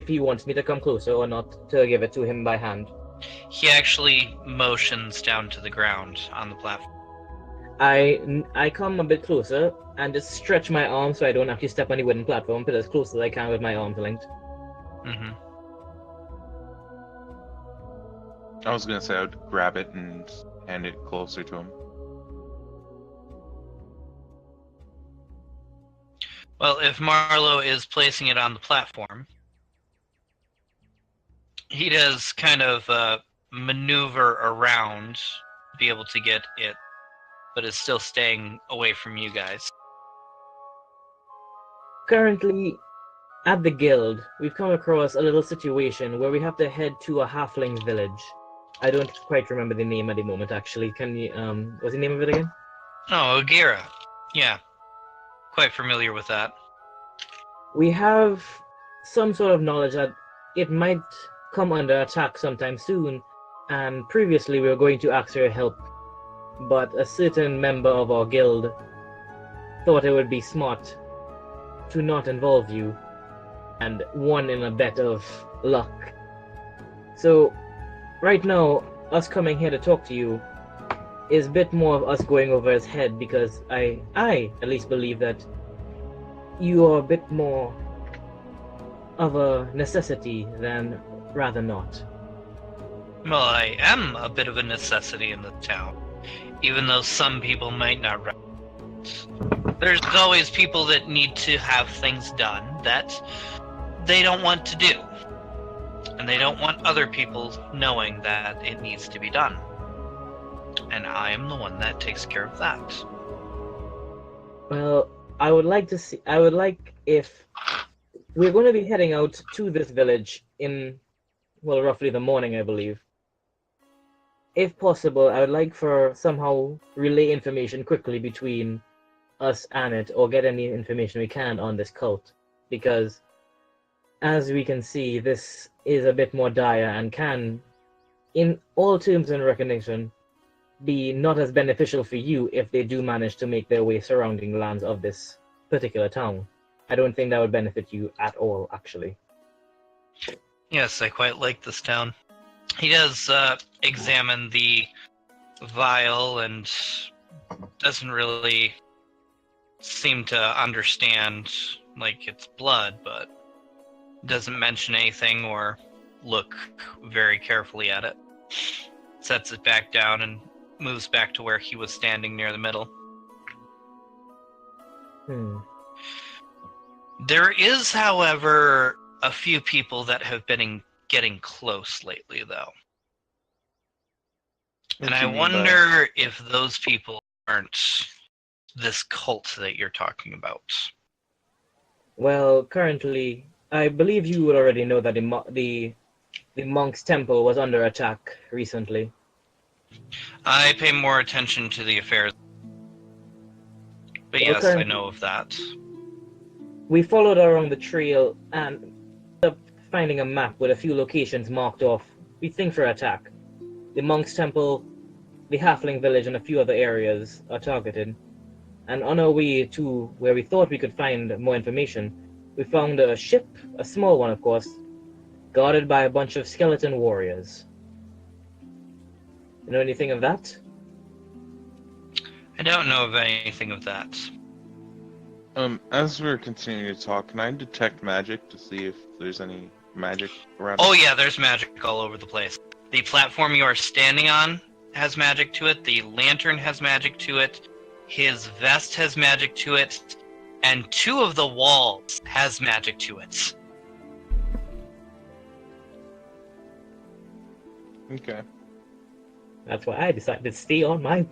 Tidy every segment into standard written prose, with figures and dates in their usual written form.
if he wants me to come closer or not to give it to him by hand. He actually motions down to the ground on the platform. I come a bit closer and just stretch my arm so I don't actually step on the wooden platform, but as close as I can with my arms linked. Mm-hmm. I was gonna say I would grab it and hand it closer to him. Well, if Marlowe is placing it on the platform, he does kind of maneuver around to be able to get it, but is still staying away from you guys. Currently, at the guild, we've come across a little situation where we have to head to a halfling village. I don't quite remember the name at the moment, actually. Can you, what's the name of it again? Oh, Ogira. Yeah. Quite familiar with that. We have some sort of knowledge that it might come under attack sometime soon, and previously we were going to ask for help, but a certain member of our guild thought it would be smart to not involve you, and won in a bet of luck. So, right now, us coming here to talk to you is a bit more of us going over his head, because I at least believe that you are a bit more of a necessity than rather not. Well, I am a bit of a necessity in the town, even though some people might not recognize. There's always people that need to have things done that they don't want to do. And they don't want other people knowing that it needs to be done. And I am the one that takes care of that. Well, I would like if we're going to be heading out to this village in, well, roughly the morning, I believe. If possible, I would like for somehow relay information quickly between us and it, or get any information we can on this cult, because as we can see, this is a bit more dire and can, in all terms and recognition, be not as beneficial for you if they do manage to make their way surrounding lands of this particular town. I don't think that would benefit you at all, actually. Yes, I quite like this town. He does examine the vial and doesn't really seem to understand, like, it's blood, but doesn't mention anything or look very carefully at it. Sets it back down and moves back to where he was standing near the middle. There is, however, a few people that have been getting close lately, though. And I wonder if those people aren't this cult that you're talking about. Well, currently, I believe you would already know that the monk's temple was under attack recently. I pay more attention to the affairs. But yes, I know of that. We followed along the trail and ended up finding a map with a few locations marked off, we think, for attack. The monk's temple, the halfling village, and a few other areas are targeted. And on our way to where we thought we could find more information, we found a ship, a small one of course, guarded by a bunch of skeleton warriors. You know anything of that? I don't know of anything of that. As we're continuing to talk, can I detect magic to see if there's any magic around? Oh yeah, there's magic all over the place. The platform you are standing on has magic to it, the lantern has magic to it, his vest has magic to it, and 2 of the walls has magic to it. Okay. That's why I decided to stay on my,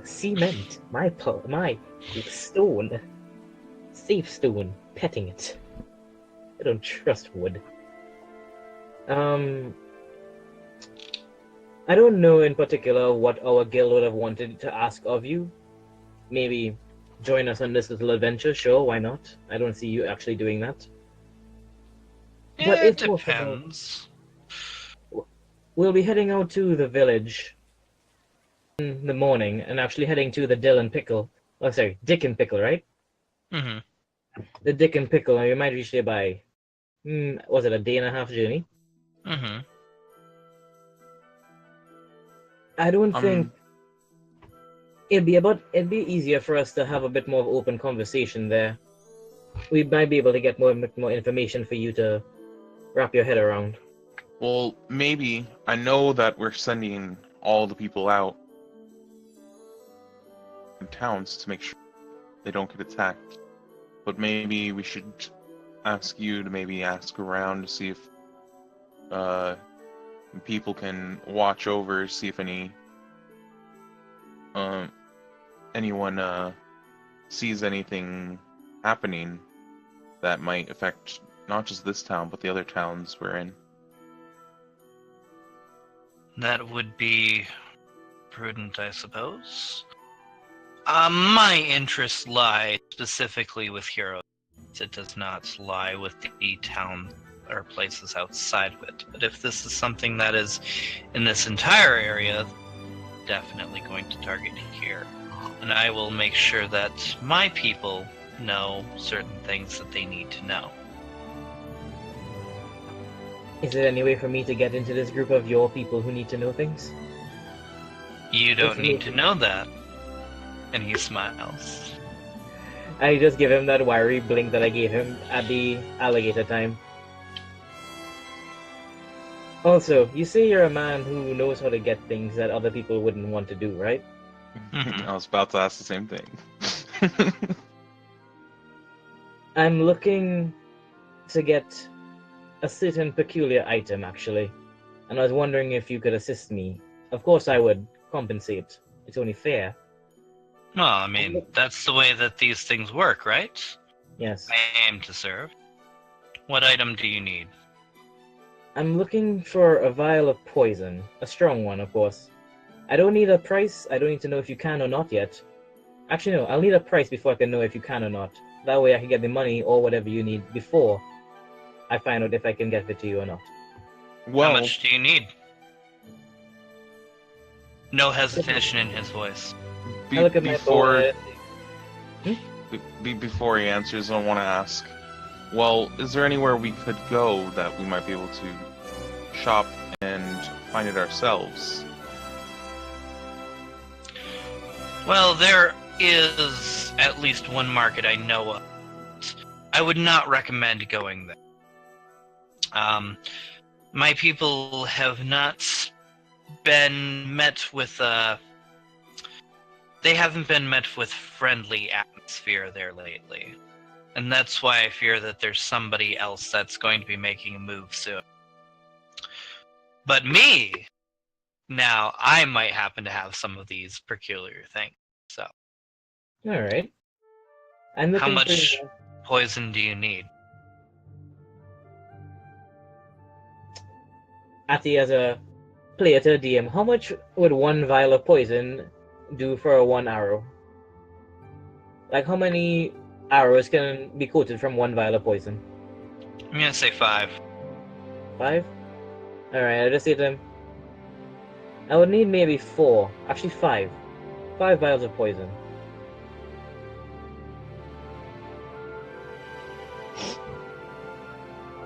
cement, my stone, safe stone, petting it. I don't trust wood. I don't know in particular what our guild would have wanted to ask of you. Maybe join us on this little adventure, sure, why not? I don't see you actually doing that. Yeah, But it depends. We'll be heading out to the village in the morning and actually heading to the Dick and Pickle, right? Mm-hmm. The Dick and Pickle, and we might reach there by Was it a day and a half journey? Mm-hmm. I don't think it'd be easier for us to have a bit more of open conversation there. We might be able to get more information for you to wrap your head around. Well, maybe. I know that we're sending all the people out in towns to make sure they don't get attacked. But maybe we should ask you to maybe ask around to see if people can watch over, see if anyone sees anything happening that might affect not just this town but the other towns we're in. That would be prudent, I suppose. My interests lie specifically with heroes. It does not lie with the town or places outside of it. But if this is something that is in this entire area, definitely going to target here. And I will make sure that my people know certain things that they need to know. Is there any way for me to get into this group of your people who need to know things? You don't need to know that. And he smiles. I just give him that wiry blink that I gave him at the alligator time. Also, you say you're a man who knows how to get things that other people wouldn't want to do, right? I was about to ask the same thing. I'm looking to get a certain peculiar item, actually. And I was wondering if you could assist me. Of course I would compensate. It's only fair. Well, I mean, that's the way that these things work, right? Yes. I aim to serve. What item do you need? I'm looking for a vial of poison. A strong one, of course. I don't need a price. I don't need to know if you can or not yet. Actually, no. I'll need a price before I can know if you can or not. That way I can get the money or whatever you need before I find out if I can get it to you or not. Well, How much do you need? No hesitation in his voice. I look at my boy. Before he answers, I want to ask, well, is there anywhere we could go that we might be able to shop and find it ourselves? Well, there is at least one market I know of. I would not recommend going there. My people have not been met with they haven't been met with friendly atmosphere there lately. And that's why I fear that there's somebody else that's going to be making a move soon. But me, now, I might happen to have some of these peculiar things. So, Alright. how much poison do you need? Ati, as a player to the DM, how much would one vial of poison do for a one arrow? Like, how many arrows can be coated from one vial of poison? I'm gonna say 5. 5? Alright, I'll just say to him, I would need maybe 4. Actually, 5. 5 vials of poison.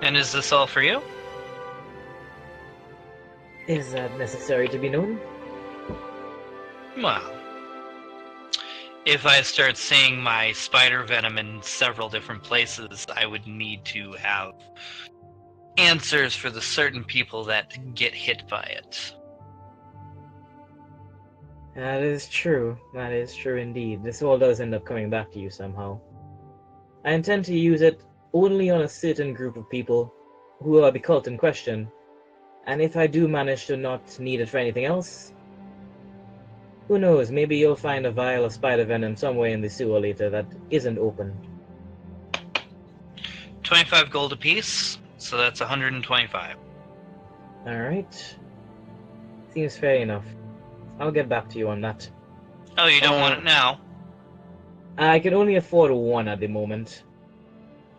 And is this all for you? Is that necessary to be known? Well, if I start seeing my spider venom in several different places, I would need to have answers for the certain people that get hit by it. That is true. That is true indeed. This all does end up coming back to you somehow. I intend to use it only on a certain group of people who are the cult in question. And if I do manage to not need it for anything else, who knows, maybe you'll find a vial of spider venom somewhere in the sewer later that isn't open. 25 gold apiece, so that's 125. Alright. Seems fair enough. I'll get back to you on that. Oh, you don't want it now? I can only afford 1 at the moment.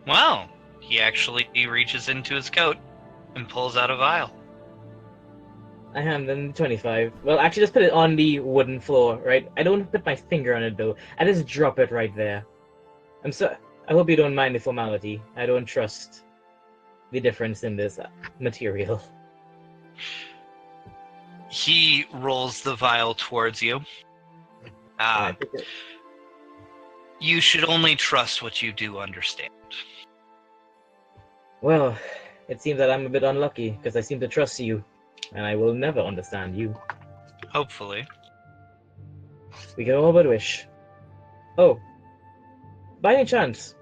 Well, he actually reaches into his coat and pulls out a vial. I hand them 25. Well, actually, just put it on the wooden floor, right? I don't put my finger on it, though. I just drop it right there. I hope you don't mind the formality. I don't trust the difference in this material. He rolls the vial towards you. I think You should only trust what you do understand. well, it seems that I'm a bit unlucky because I seem to trust you, and I will never understand you. Hopefully. We can all but wish. Oh, by any chance,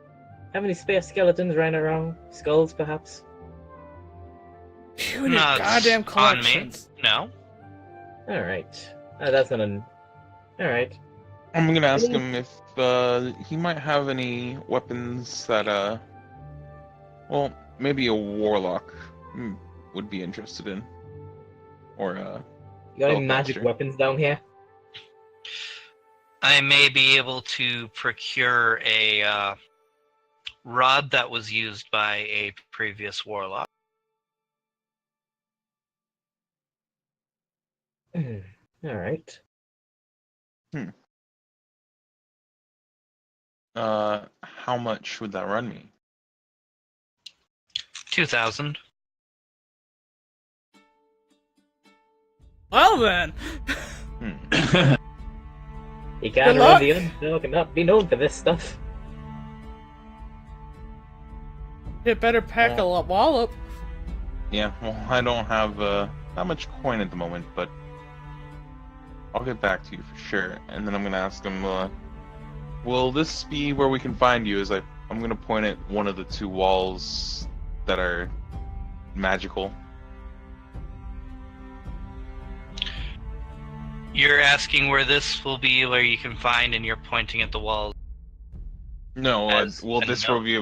have any spare skeletons running around? Skulls, perhaps? You and your Not goddamn on me. collections. No. All right, that's not an. All right. I'm gonna ask him if he might have any weapons that well, maybe a warlock would be interested in, or You got any spellcaster. magic weapons down here? I may be able to procure a rod that was used by a previous warlock. All right. How much would that run me? 2,000. Well then, You can't Good run luck. the Underdog and not be known for this stuff. you better pack a wallop. Yeah, well, I don't have that much coin at the moment, but I'll get back to you for sure. And then I'm gonna ask him, will this be where we can find you? I'm gonna point at one of the two walls that are magical. You're asking where this will be, where you can find, and you're pointing at the wall. No, As will a this note. be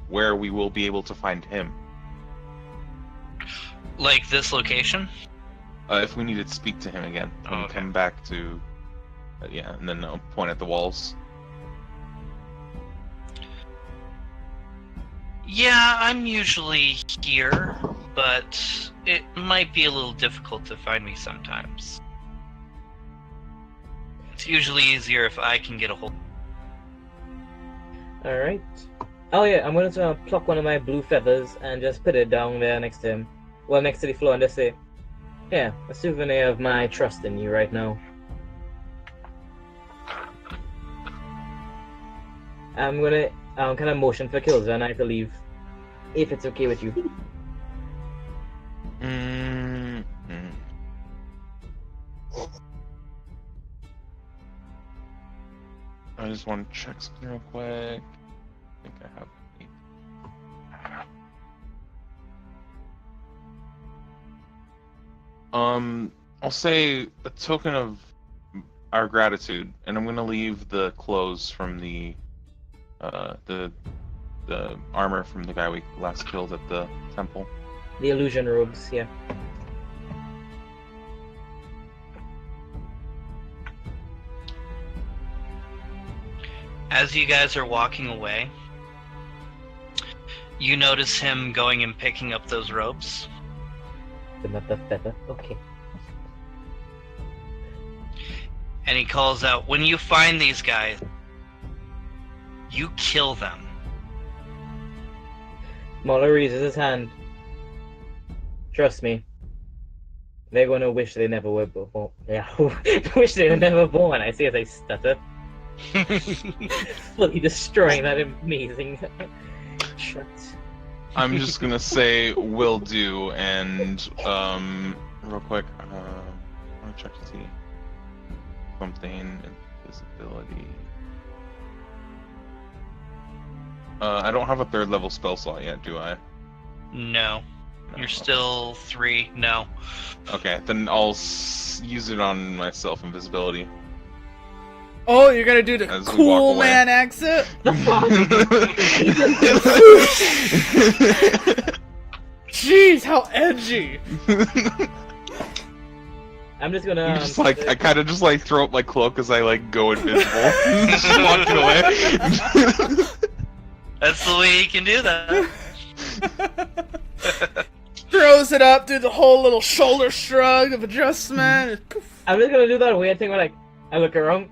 where we will be able to find him? Like this location? If we need to speak to him again, when we Okay. come back to, yeah, and then point at the walls. Yeah, I'm usually here, but it might be a little difficult to find me sometimes. It's usually easier if I can get a hold. All right. Oh yeah, I'm gonna pluck one of my blue feathers and just put it down there next to him. Well, next to the floor, and just say, "Yeah, a souvenir of my trust in you right now." I'm gonna kind of motion for Killza and I to leave, if it's okay with you. Mm-hmm. I just want to check something real quick. I think I have. I'll say a token of our gratitude, and I'm gonna leave the clothes from the armor from the guy we last killed at the temple. The illusion robes, yeah. As you guys are walking away, you notice him going and picking up those robes. But not the feather. Okay. And he calls out, when you find these guys, you kill them. Mauler raises his hand. Trust me. They're gonna wish they never were born. Yeah, wish they were never born. I say as I stutter, fully destroying that amazing shot. I'm just gonna say will do, and real quick, I want to check to see something. Invisibility. I don't have a 3rd level spell slot yet, do I? No. No, You're okay. still 3. No. Okay, then I'll use it on myself, invisibility. Oh, you're gonna do the As we cool walk away. man exit? Jeez, how edgy! I'm just gonna. I'm just like, I kind of just like throw up my cloak as I like go invisible, just walking away. That's the way you can do that. Throws it up, do the whole little shoulder shrug of adjustment. and poof. I'm just gonna do that weird thing where like I look around.